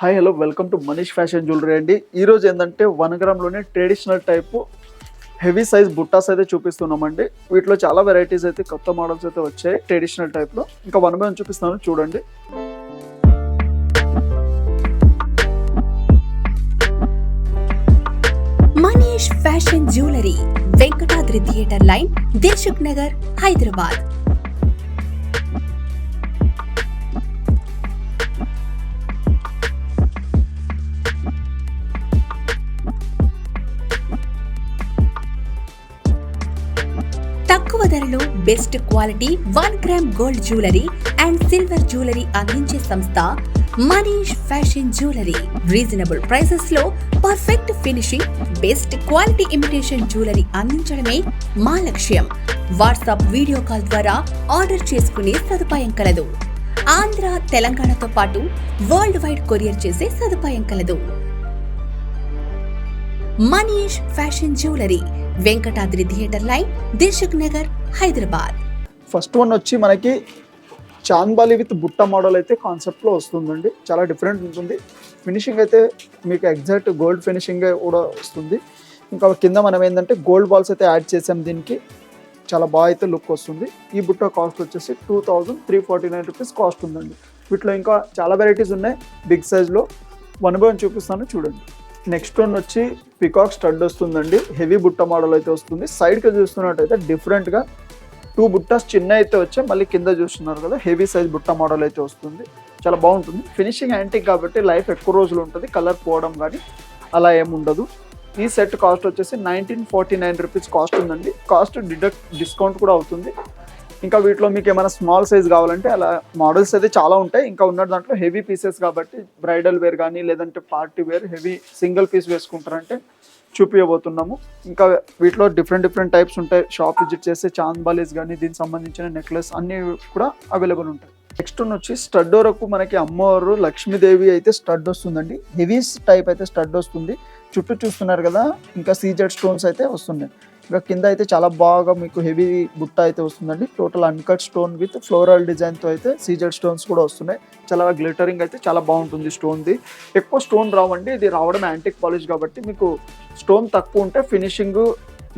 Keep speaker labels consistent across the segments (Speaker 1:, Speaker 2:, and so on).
Speaker 1: Hi hello welcome to Manish fashion jewellery అండి. ఈరోజు ఏంటంటే 1 గ్రామ్లోనే ట్రెడిషనల్ టైపు హెవీ సైజ్ బుట్టాస్ అయితే చూపిస్తున్నామండి. వీటిలో చాలా వెరైటీస్ అయితే కొత్త మోడల్స్ అయితే వచ్చాయి ట్రెడిషనల్ టైప్లో. ఇంకా వన్ బై వన్ చూపిస్తాను చూడండి.
Speaker 2: Manish fashion jewellery, Venkatadri theatre line, Dilsukh Nagar, Hyderabad. తక్కువ ధరలో best quality 1 gram gold jewellery and silver jewellery అందించే సంస్థ Manish fashion jewellery. Reasonable prices లో perfect finishing, best quality imitation jewellery అందించడమే మా లక్ష్యం. వాట్సాప్ వీడియో కాల్ ద్వారా ఆర్డర్ చేసుకునే సదుపాయం కలదు. ఆంధ్ర, తెలంగాణతో పాటు వరల్డ్ వైడ్ కొరియర్ చేసే సదుపాయం కలదు. Manish fashion jewellery, Venkatadri theatre line, Dilsukh Nagar, Hyderabad.
Speaker 1: First one వచ్చి మనకి చాంద్బాలి విత్ బుట్ట మోడల్ అయితే కాన్సెప్ట్లో వస్తుందండి. చాలా డిఫరెంట్ ఉంటుంది. ఫినిషింగ్ అయితే మీకు ఎగ్జాక్ట్ గోల్డ్ ఫినిషింగ్ కూడా వస్తుంది. ఇంకా కింద మనం ఏంటంటే గోల్డ్ బాల్స్ అయితే యాడ్ చేసాం. దీనికి చాలా బాగా అయితే లుక్ వస్తుంది. ఈ బుట్ట కాస్ట్ వచ్చేసి 2349 రూపీస్ కాస్ట్ ఉందండి. వీటిలో ఇంకా చాలా వెరైటీస్ ఉన్నాయి బిగ్ సైజ్లో. వన్ బై వన్ చూపిస్తాను చూడండి. నెక్స్ట్ వన్ వచ్చి పికాక్ స్టడ్ వస్తుందండి. హెవీ బుట్ట మోడల్ అయితే వస్తుంది. సైడ్కి చూస్తున్నట్టయితే డిఫరెంట్గా 2 బుట్టాస్ చిన్న అయితే వచ్చాయి. మళ్ళీ కింద చూస్తున్నారు కదా హెవీ సైజ్ బుట్ట మోడల్ అయితే వస్తుంది. చాలా బాగుంటుంది. ఫినిషింగ్ యాంటిక్ కాబట్టి లైఫ్ ఎక్కువ రోజులు ఉంటుంది. కలర్ పోవడం కానీ అలా ఏముండదు. ఈ సెట్ కాస్ట్ వచ్చేసి 1949 రూపీస్ కాస్ట్ ఉందండి. కాస్ట్ డిస్కౌంట్ కూడా అవుతుంది. ఇంకా వీటిలో మీకు ఏమైనా స్మాల్ సైజ్ కావాలంటే అలా మోడల్స్ అయితే చాలా ఉంటాయి. ఇంకా ఉన్న దాంట్లో హెవీ పీసెస్ కాబట్టి బ్రైడల్ వేర్ కానీ లేదంటే party wear heavy single piece వేసుకుంటారంటే చూపించబోతున్నాము. ఇంకా వీటిలో డిఫరెంట్ టైప్స్ ఉంటాయి. షాప్ విజిట్ చేస్తే చాంద్బాలీస్ కానీ దీనికి సంబంధించిన నెక్లెస్ అన్నీ కూడా అవైలబుల్ ఉంటాయి. నెక్స్ట్ వచ్చి స్టడ్ వరకు మనకి అమ్మవారు లక్ష్మీదేవి అయితే స్టడ్ వస్తుందండి. హెవీ టైప్ అయితే స్టడ్ వస్తుంది. చుట్టూ చూస్తున్నారు కదా ఇంకా సీజెడ్ స్టోన్స్ అయితే వస్తున్నాయి. ఇంకా కింద అయితే చాలా బాగా మీకు హెవీ బుట్ట అయితే వస్తుందండి. Total uncut stone with floral డిజైన్తో అయితే సీజెడ్ స్టోన్స్ కూడా వస్తున్నాయి. చాలా గ్లిటరింగ్ అయితే చాలా బాగుంటుంది. స్టోన్ది ఎక్కువ స్టోన్ రావండి. ఇది రావడం యాంటిక్ పాలిష్ కాబట్టి మీకు స్టోన్ తక్కువ ఉంటే ఫినిషింగ్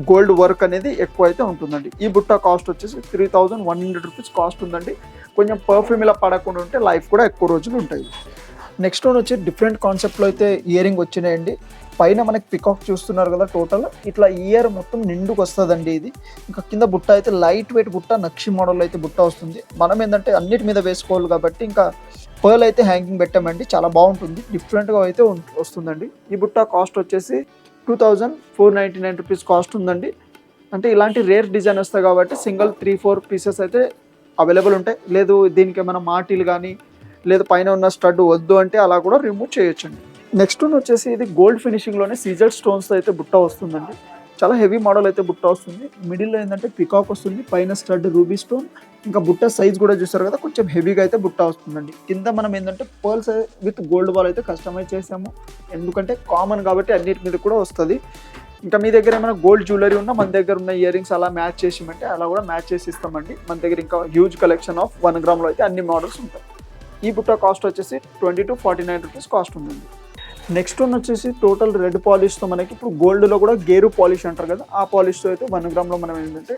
Speaker 1: గోల్డ్ వర్క్ అనేది ఎక్కువ అయితే ఉంటుందండి. ఈ బుట్ట కాస్ట్ వచ్చేసి 3100 రూపీస్ కాస్ట్ ఉందండి. కొంచెం పర్ఫ్యూమ్ ఇలా పడకుండా ఉంటే లైఫ్ కూడా ఎక్కువ రోజులు ఉంటాయి. నెక్స్ట్ వన్ వచ్చి డిఫరెంట్ కాన్సెప్ట్లో అయితే ఇయర్ రింగ్ వచ్చినాయండి. పైన మనకి పికాక్ చూస్తున్నారు కదా టోటల్ ఇట్లా ఇయర్ మొత్తం నిండుకు వస్తుందండి. ఇది ఇంకా కింద బుట్ట అయితే లైట్ వెయిట్ బుట్ట నక్షి మోడల్ అయితే బుట్ట వస్తుంది. మనం ఏంటంటే అన్నిటి మీద వేసుకోవాలి కాబట్టి ఇంకా పర్ల్ అయితే హ్యాంగింగ్ పెట్టామండి. చాలా బాగుంటుంది. డిఫరెంట్గా అయితే వస్తుందండి. ఈ బుట్ట కాస్ట్ వచ్చేసి 2499 రూపీస్ కాస్ట్ ఉందండి. అంటే ఇలాంటి రేర్ డిజైన్ వస్తాయి కాబట్టి సింగిల్ 3-4 పీసెస్ అయితే అవైలబుల్ ఉంటాయి. లేదు దీనికి ఏమైనా మాటీలు కానీ లేదు పైన ఉన్న స్టడ్ వద్దు అంటే అలా కూడా రిమూవ్ చేయొచ్చండి. నెక్స్ట్ వచ్చేసి ఇది గోల్డ్ ఫినిషింగ్లోనే సీజర్ స్టోన్స్ అయితే బుట్ట వస్తుందండి. చాలా హెవీ మోడల్ అయితే బుట్ట వస్తుంది. మిడిల్లో ఏంటంటే పికాక్ వస్తుంది. పైన స్టడ్ రూబీ స్టోన్. ఇంకా బుట్ట సైజ్ కూడా చూస్తారు కదా కొంచెం హెవీగా అయితే బుట్ట వస్తుందండి. కింద మనం ఏంటంటే పర్ల్స్ విత్ గోల్డ్ బాల్ అయితే కస్టమైజ్ చేసాము. ఎందుకంటే కామన్ కాబట్టి అన్నిటి మీద కూడా వస్తుంది. ఇంకా మీ దగ్గర ఏమైనా గోల్డ్ జ్యువెలరీ ఉన్నా మన దగ్గర ఉన్న ఇయర్ రింగ్స్ అలా మ్యాచ్ చేసిమంటే అలా కూడా మ్యాచ్ చేసి ఇస్తామండి. మన దగ్గర ఇంకా హ్యూజ్ కలెక్షన్ ఆఫ్ 1 గ్రామ్లో అయితే అన్ని మోడల్స్ ఉంటాయి. ఈ బుట్ట కాస్ట్ వచ్చేసి 2249 రూపీస్ కాస్ట్ ఉందండి. నెక్స్ట్ వన్ వచ్చేసి టోటల్ రెడ్ పాలిష్తో మనకి ఇప్పుడు గోల్డ్లో కూడా గేరు పాలిష్ అంటారు కదా ఆ పాలిష్తో అయితే 1 గ్రామ్లో మనం ఏంటంటే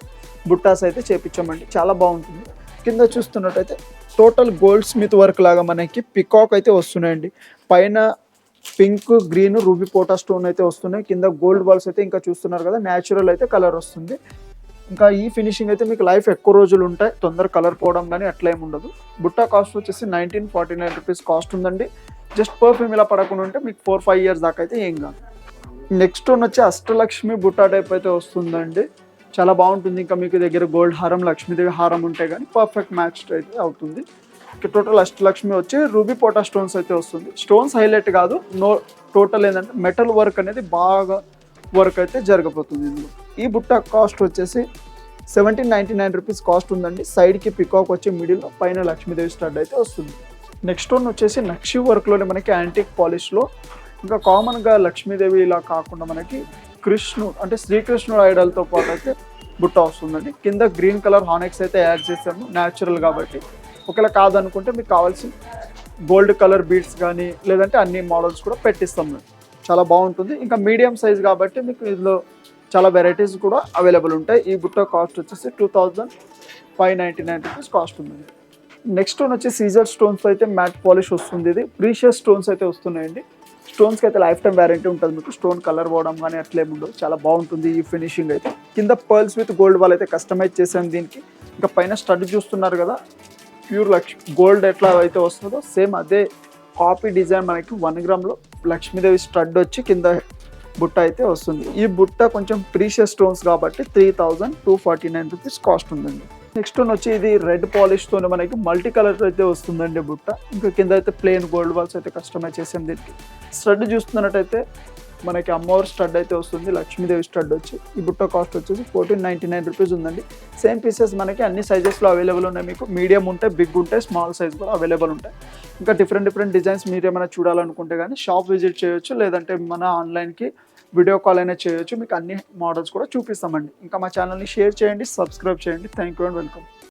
Speaker 1: బుట్టాస్ అయితే చేపించామండి. చాలా బాగుంటుంది. కింద చూస్తున్నట్టయితే టోటల్ గోల్డ్ స్మిత్ వర్క్ లాగా మనకి పికాక్ అయితే వస్తున్నాయండి. పైన పింక్ గ్రీన్ రూబీ పోటా స్టోన్ అయితే వస్తున్నాయి. కింద గోల్డ్ బాల్స్ అయితే ఇంకా చూస్తున్నారు కదా న్యాచురల్ అయితే కలర్ వస్తుంది. ఇంకా ఈ ఫినిషింగ్ అయితే మీకు లైఫ్ ఎక్కువ రోజులు ఉంటాయి. తొందర కలర్ పోవడం కానీ అట్లా ఏమి ఉండదు. బుట్ట కాస్ట్ వచ్చేసి 1949 రూపీస్ కాస్ట్ ఉందండి. జస్ట్ పర్ఫ్యూమ్ ఇలా పడకుండా ఉంటే మీకు 4-5 ఇయర్స్ దాకా అయితే ఏం కాదు. నెక్స్ట్ వన్ వచ్చి అష్టలక్ష్మి బుట్ట టైప్ అయితే వస్తుందండి. చాలా బాగుంటుంది. ఇంకా మీకు దగ్గర గోల్డ్ హారం లక్ష్మీదేవి హారం ఉంటే కానీ పర్ఫెక్ట్ మ్యాచ్ అయితే అవుతుంది. టోటల్ అష్టలక్ష్మి వచ్చి రూబీ పోటా స్టోన్స్ అయితే వస్తుంది. స్టోన్స్ హైలైట్ కాదు టోటల్ ఏంటంటే మెటల్ వర్క్ అనేది బాగా వర్క్ అయితే జరగబోతుంది ఇందులో. ఈ బుట్ట కాస్ట్ వచ్చేసి 1799 రూపీస్ కాస్ట్ ఉందండి. సైడ్కి పికాక్ వచ్చి మిడిల్లో పైన లక్ష్మీదేవి స్టడ్ అయితే వస్తుంది. నెక్స్ట్ వన్ వచ్చేసి నక్షి వర్క్లోనే మనకి యాంటిక్ పాలిష్లో ఇంకా కామన్గా లక్ష్మీదేవి ఇలా కాకుండా మనకి కృష్ణుడు అంటే శ్రీకృష్ణుడు ఐడల్తో పాటు అయితే బుట్ట వస్తుందండి. కింద గ్రీన్ కలర్ హానెక్స్ అయితే యాడ్ చేసాము న్యాచురల్ కాబట్టి. ఒకవేళ కాదనుకుంటే మీకు కావాల్సిన గోల్డ్ కలర్ బీడ్స్ కానీ లేదంటే అన్ని మోడల్స్ కూడా పెట్టిస్తాం మేము. చాలా బాగుంటుంది. ఇంకా మీడియం సైజ్ కాబట్టి మీకు ఇందులో చాలా వెరైటీస్ కూడా అవైలబుల్ ఉంటాయి. ఈ బుట్ట కాస్ట్ వచ్చేసి 2599 రూపీస్ కాస్ట్ ఉంది. నెక్స్ట్ స్టోన్ వచ్చి సీజర్ స్టోన్స్ అయితే మ్యాట్ పాలిష్ వస్తుంది. ఇది ప్రీషియస్ స్టోన్స్ అయితే వస్తున్నాయండి. స్టోన్స్కి అయితే లైఫ్ టైం వ్యారంటీ ఉంటుంది. మీకు స్టోన్ కలర్ పోవడం కానీ అట్లేమి ఉండదు. చాలా బాగుంటుంది ఈ ఫినిషింగ్ అయితే. కింద పర్ల్స్ విత్ గోల్డ్ వాళ్ళు అయితే కస్టమైజ్ చేసాం దీనికి. ఇంకా పైన స్టడ్ చూస్తున్నారు కదా, ప్యూర్ గోల్డ్ ఎట్లా అయితే వస్తుందో సేమ్ అదే కాపీ డిజైన్ మనకి 1 గ్రామ్లో లక్ష్మీదేవి స్టడ్ వచ్చి కింద బుట్ట అయితే వస్తుంది. ఈ బుట్ట కొంచెం ప్రీషియస్ స్టోన్స్ కాబట్టి 3249 రూపీస్ కాస్ట్ ఉందండి. నెక్స్ట్ స్టోన్ వచ్చి ఇది రెడ్ పాలిష్తో మనకి మల్టీ కలర్ అయితే వస్తుందండి బుట్ట. ఇంకా కింద అయితే ప్లెయిన్ గోల్డ్ బాల్స్ అయితే కస్టమైజ్ చేసాం దీనికి. స్టడ్ చూస్తున్నట్టయితే మనకి అమ్మవారి స్టడ్ అయితే వస్తుంది, లక్ష్మీదేవి స్టడ్ వచ్చి. ఈ బుట్ట కాస్ట్ వచ్చేసి 1499 రూపీస్ ఉందండి. సేమ్ పీసెస్ మనకి అన్ని సైజెస్లో అవైలబుల్ ఉన్నాయి. మీకు మీడియం ఉంటాయి, బిగ్ ఉంటాయి, స్మాల్ సైజ్ కూడా అవైలబుల్ ఉంటాయి. ఇంకా డిఫరెంట్ డిజైన్స్ మీరు ఏమైనా చూడాలనుకుంటే కానీ షాప్ విజిట్ చేయొచ్చు, లేదంటే మన ఆన్లైన్కి వీడియో కాల్ అయినా చేయొచ్చు. మీకు అన్ని మోడల్స్ కూడా చూపిస్తామండి. ఇంకా మా ఛానల్ని షేర్ చేయండి, సబ్స్క్రైబ్ చేయండి. Thank you and welcome.